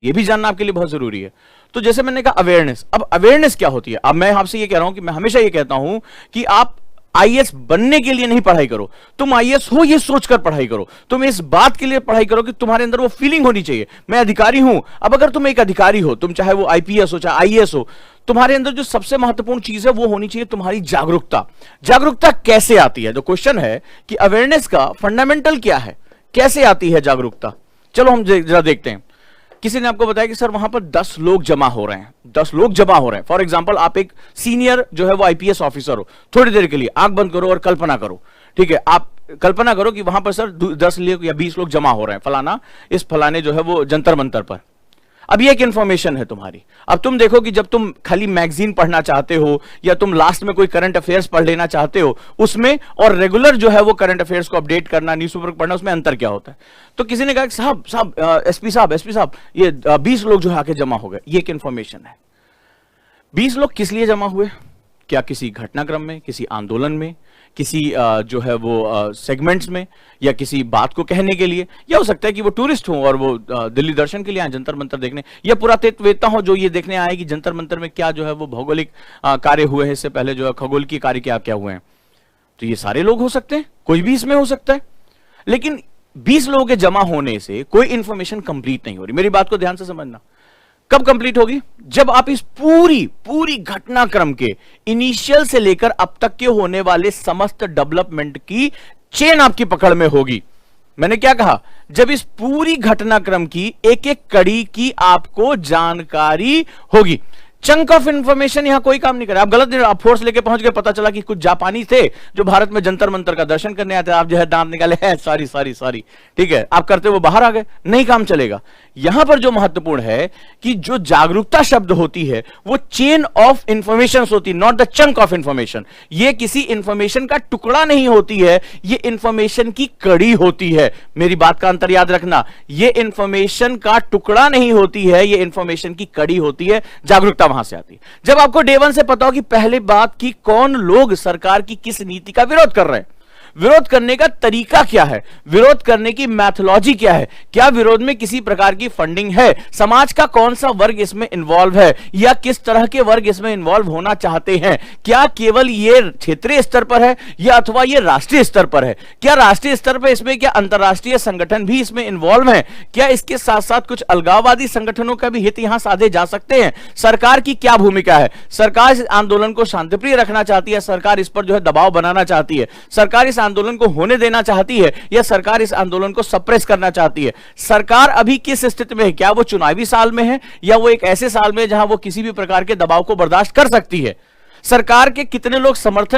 ये भी जानना आपके लिए बहुत जरूरी है। तो जैसे मैंने कहा अवेयरनेस, अब अवेयरनेस क्या होती है? अब मैं आपसे ये कह रहा हूं कि मैं हमेशा ये कहता हूं कि आप आईएएस बनने के लिए नहीं पढ़ाई करो, तुम आईएएस हो ये सोचकर पढ़ाई करो, तुम इस बात के लिए पढ़ाई करो कि तुम्हारे अंदर वो फीलिंग होनी चाहिए मैं अधिकारी हूं। अब अगर तुम एक अधिकारी हो, तुम चाहे वो आईपीएस हो चाहे आईएएस हो, तुम्हारे अंदर जो सबसे महत्वपूर्ण चीज है वो होनी चाहिए तुम्हारी जागरूकता। जागरूकता कैसे आती है? जो क्वेश्चन है कि अवेयरनेस का फंडामेंटल क्या है, कैसे आती है जागरूकता? चलो हम जरा देखते हैं। किसी ने आपको बताया कि सर वहां पर 10 लोग जमा हो रहे हैं, 10 लोग जमा हो रहे हैं। फॉर एग्जांपल आप एक सीनियर जो है वो आईपीएस ऑफिसर हो, थोड़ी देर के लिए आंख बंद करो और कल्पना करो, ठीक है? आप कल्पना करो कि वहां पर सर 10 लोग या 20 लोग जमा हो रहे हैं फलाना इस फलाने जो है वो जंतर मंतर पर। अब ये एक इंफॉर्मेशन है तुम्हारी। अब तुम देखो कि जब तुम खाली मैगजीन पढ़ना चाहते हो या तुम लास्ट में कोई करंट अफेयर्स पढ़ लेना चाहते हो उसमें, और रेगुलर जो है वो करंट अफेयर्स को अपडेट करना, न्यूज़पेपर पढ़ना, उसमें अंतर क्या होता है? तो किसी ने कहा कि साहब एसपी साहब ये 20 लोग जो है आके जमा हो गए। ये एक इंफॉर्मेशन है। 20 लोग किस लिए जमा हुए? क्या किसी घटनाक्रम में, किसी आंदोलन में, किसी जो है वो सेगमेंट्स में, या किसी बात को कहने के लिए, या हो सकता है कि वो टूरिस्ट हो और वो दिल्ली दर्शन के लिए आए जंतर मंतर देखने, या पुरातत्ववेत्ता हो जो ये देखने आए कि जंतर मंतर में क्या जो है वो भौगोलिक कार्य हुए हैं, इससे पहले जो है खगोल की कार्य क्या क्या हुए हैं। तो ये सारे लोग हो सकते हैं, कोई भी इसमें हो सकता है। लेकिन 20 लोगों के जमा होने से कोई इंफॉर्मेशन कंप्लीट नहीं हो रही। मेरी बात को ध्यान से समझना। कब कंप्लीट होगी? जब आप इस पूरी घटनाक्रम के इनिशियल से लेकर अब तक के होने वाले समस्त डेवलपमेंट की चेन आपकी पकड़ में होगी। मैंने क्या कहा? जब इस पूरी घटनाक्रम की एक एक कड़ी की आपको जानकारी होगी। चंक ऑफ इंफॉर्मेशन यहां कोई काम नहीं करे। आप गलत नहीं, आप फोर्स लेके पहुंच गए, पता चला कि कुछ जापानी थे जो भारत में जंतर मंतर का दर्शन करने आते, आप जो है दांत निकाले है सॉरी, ठीक है, आप करते वो बाहर आ गए, नहीं काम चलेगा। यहां पर जो महत्वपूर्ण है कि जो जागरूकता शब्द होती है वो चेन ऑफ इंफॉर्मेशन होती है, not the chunk of information. ये किसी इंफॉर्मेशन का टुकड़ा नहीं होती है, ये इंफॉर्मेशन की कड़ी होती है। मेरी बात का अंतर याद रखना, ये इंफॉर्मेशन का टुकड़ा नहीं होती है, ये इंफॉर्मेशन की कड़ी होती है। जागरूकता वहां से आती है जब आपको डे वन से पता हो कि पहले बात की कौन लोग सरकार की किस नीति का विरोध कर रहे हैं, विरोध करने का तरीका क्या है, विरोध करने की मैथोलॉजी क्या है, क्या विरोध में किसी प्रकार की फंडिंग है, समाज का कौन सा वर्ग इसमें इन्वॉल्व है या किस तरह के वर्ग इसमें इन्वॉल्व होना चाहते हैं, क्या केवल ये क्षेत्रीय स्तर पर है या अथवा ये राष्ट्रीय स्तर पर है, क्या राष्ट्रीय स्तर पर इसमें क्या अंतरराष्ट्रीय संगठन भी इसमें इन्वॉल्व है, क्या इसके साथ साथ कुछ अलगाववादी संगठनों का भी हित यहां साधे जा सकते हैं, सरकार की क्या भूमिका है, सरकार इस आंदोलन को शांतिप्रिय रखना चाहती है, सरकार इस पर जो है दबाव बनाना चाहती है, सरकार इस आंदोलन को होने देना चाहती है या सरकार इस आंदोलन को सप्रेस करना चाहती है, सरकार अभी किस स्थिति में है, क्या वो चुनावी साल में है या वो एक ऐसे साल में जहां वो किसी भी प्रकार के दबाव को बर्दाश्त कर सकती है, सरकार के कितने लोग समर्थन